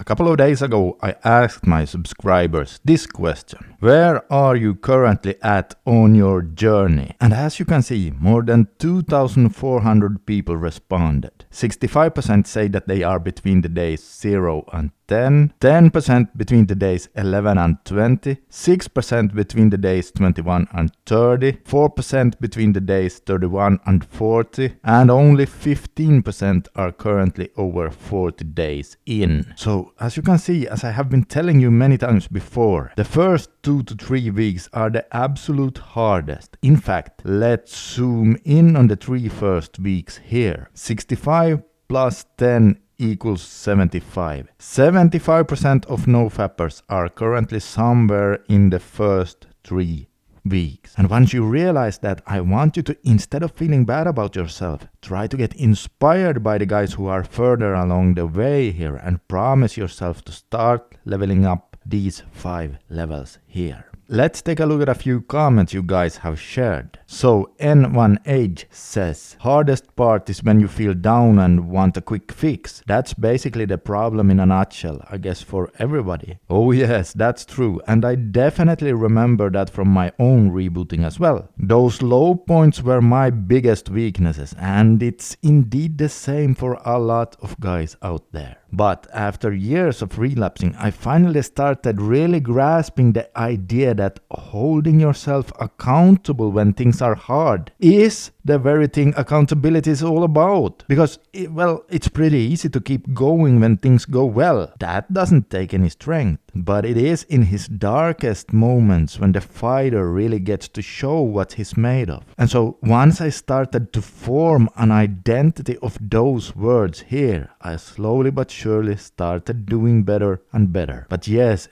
A couple of days ago, I asked my subscribers this question. Where are you currently at on your journey? And as you can see, more than 2,400 people responded. 65% say that they are between the days 0 and 10, 10% between the days 11 and 20, 6% between the days 21 and 30, 4% between the days 31 and 40, and only 15% are currently over 40 days in. So, as you can see, as I have been telling you many times before, the first 2 to 3 weeks are the absolute hardest. In fact, let's zoom in on the 3 first weeks here. 65 plus 10 equals 75. 75% of NoFappers are currently somewhere in the first 3 weeks. And once you realize that, I want you to, instead of feeling bad about yourself, try to get inspired by the guys who are further along the way here and promise yourself to start leveling up these 5 levels here. Let's take a look at a few comments you guys have shared. So N1Age says, hardest part is when you feel down and want a quick fix. That's basically the problem in a nutshell, I guess, for everybody. Oh yes, that's true, and I definitely remember that from my own rebooting as well. Those low points were my biggest weaknesses, and it's indeed the same for a lot of guys out there. But after years of relapsing, I finally started really grasping the idea that holding yourself accountable when things are hard is the very thing accountability is all about. Because, it's pretty easy to keep going when things go well. That doesn't take any strength. But it is in his darkest moments when the fighter really gets to show what he's made of. And so once I started to form an identity of those words here, I slowly but surely started doing better and better. But yes,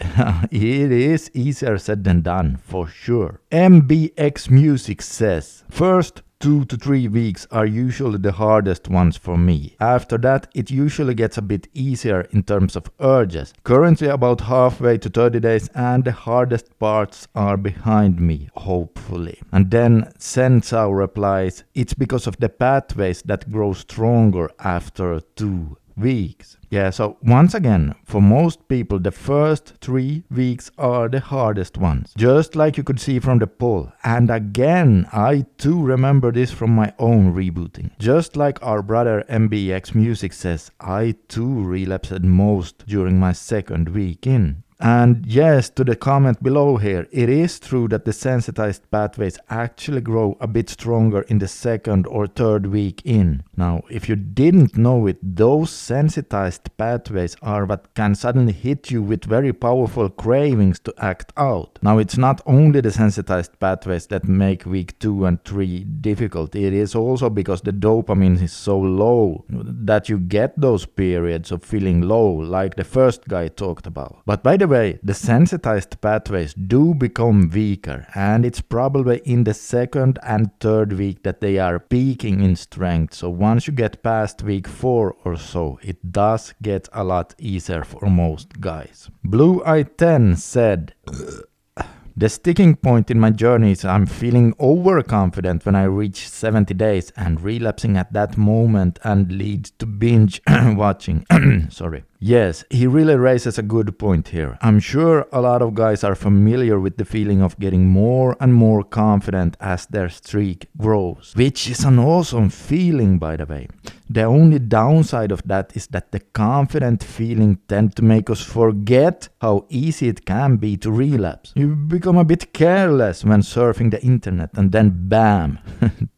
it is easier said than done, for sure. MBX Music says, first 2 to 3 weeks are usually the hardest ones for me. After that, it usually gets a bit easier in terms of urges. Currently about halfway to 30 days, and the hardest parts are behind me, hopefully. And then Sensao replies, it's because of the pathways that grow stronger after 2 weeks. Yeah, so once again, for most people, the first 3 weeks are the hardest ones. Just like you could see from the poll. And again, I too remember this from my own rebooting. Just like our brother MBX Music says, I too relapsed most during my second week in. And yes, to the comment below here, it is true that the sensitized pathways actually grow a bit stronger in the second or third week in. Now, if you didn't know it, those sensitized pathways are what can suddenly hit you with very powerful cravings to act out. Now, it's not only the sensitized pathways that make week 2 and 3 difficult. It is also because the dopamine is so low that you get those periods of feeling low, like the first guy talked about. But by the way, the sensitized pathways do become weaker, and it's probably in the second and third week that they are peaking in strength. So once you get past week 4 or so, it does get a lot easier for most guys. Blue Eye 10 said, the sticking point in my journey is I'm feeling overconfident when I reach 70 days and relapsing at that moment and leads to binge watching. Sorry. Yes, he really raises a good point here. I'm sure a lot of guys are familiar with the feeling of getting more and more confident as their streak grows, which is an awesome feeling, by the way. The only downside of that is that the confident feeling tends to make us forget how easy it can be to relapse. You become a bit careless when surfing the internet, and then bam,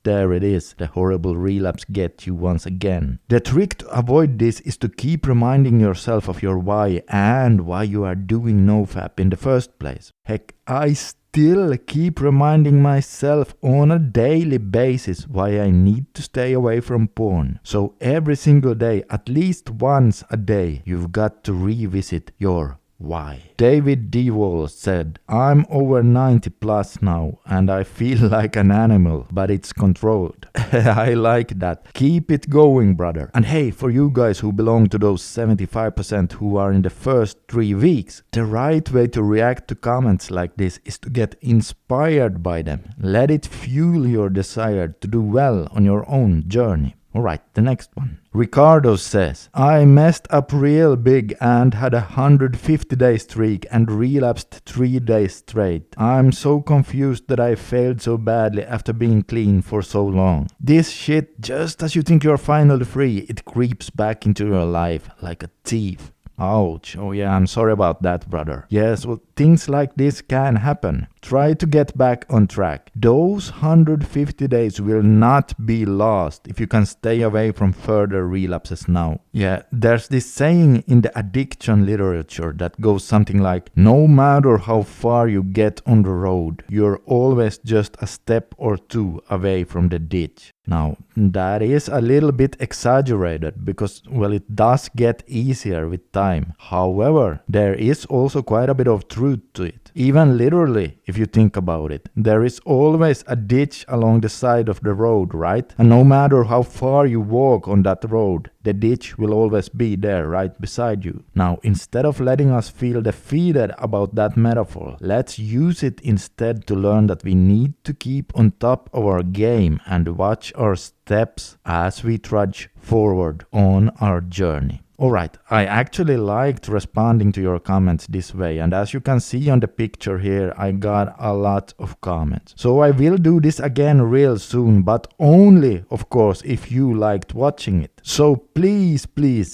there it is, the horrible relapse gets you once again. The trick to avoid this is to keep reminding yourself of your why and why you are doing NoFap in the first place. Heck, I still keep reminding myself on a daily basis why I need to stay away from porn. So every single day, at least once a day, you've got to revisit your why. David DeWall said, I'm over 90 plus now and I feel like an animal, but it's controlled. I like that. Keep it going, brother. And hey, for you guys who belong to those 75% who are in the first 3 weeks, the right way to react to comments like this is to get inspired by them. Let it fuel your desire to do well on your own journey. Alright, the next one. Ricardo says, I messed up real big and had a 150-day streak and relapsed 3 days straight. I'm so confused that I failed so badly after being clean for so long. This shit, just as you think you're finally free, it creeps back into your life like a thief. Ouch. Oh yeah, I'm sorry about that, brother. Yes, well, things like this can happen. Try to get back on track. Those 150 days will not be lost if you can stay away from further relapses now. Yeah, there's this saying in the addiction literature that goes something like, no matter how far you get on the road, you're always just a step or two away from the ditch. Now, that is a little bit exaggerated because, well, it does get easier with time. However, there is also quite a bit of truth to it. Even literally, if you think about it, there is always a ditch along the side of the road, right? And no matter how far you walk on that road, the ditch will always be there right beside you. Now, instead of letting us feel defeated about that metaphor, let's use it instead to learn that we need to keep on top of our game and watch our steps as we trudge forward on our journey. Alright, I actually liked responding to your comments this way, and as you can see on the picture here, I got a lot of comments. So I will do this again real soon, but only, of course, if you liked watching it. So please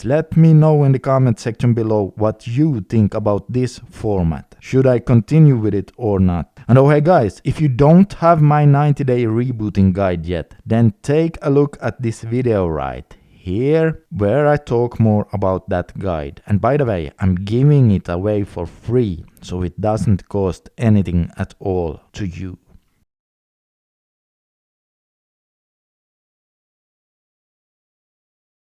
let me know in the comment section below what you think about this format. Should I continue with it or not? And oh hey guys, if you don't have my 90-day rebooting guide yet, then take a look at this video right here where I talk more about that guide. And by the way, I'm giving it away for free, so it doesn't cost anything at all to you.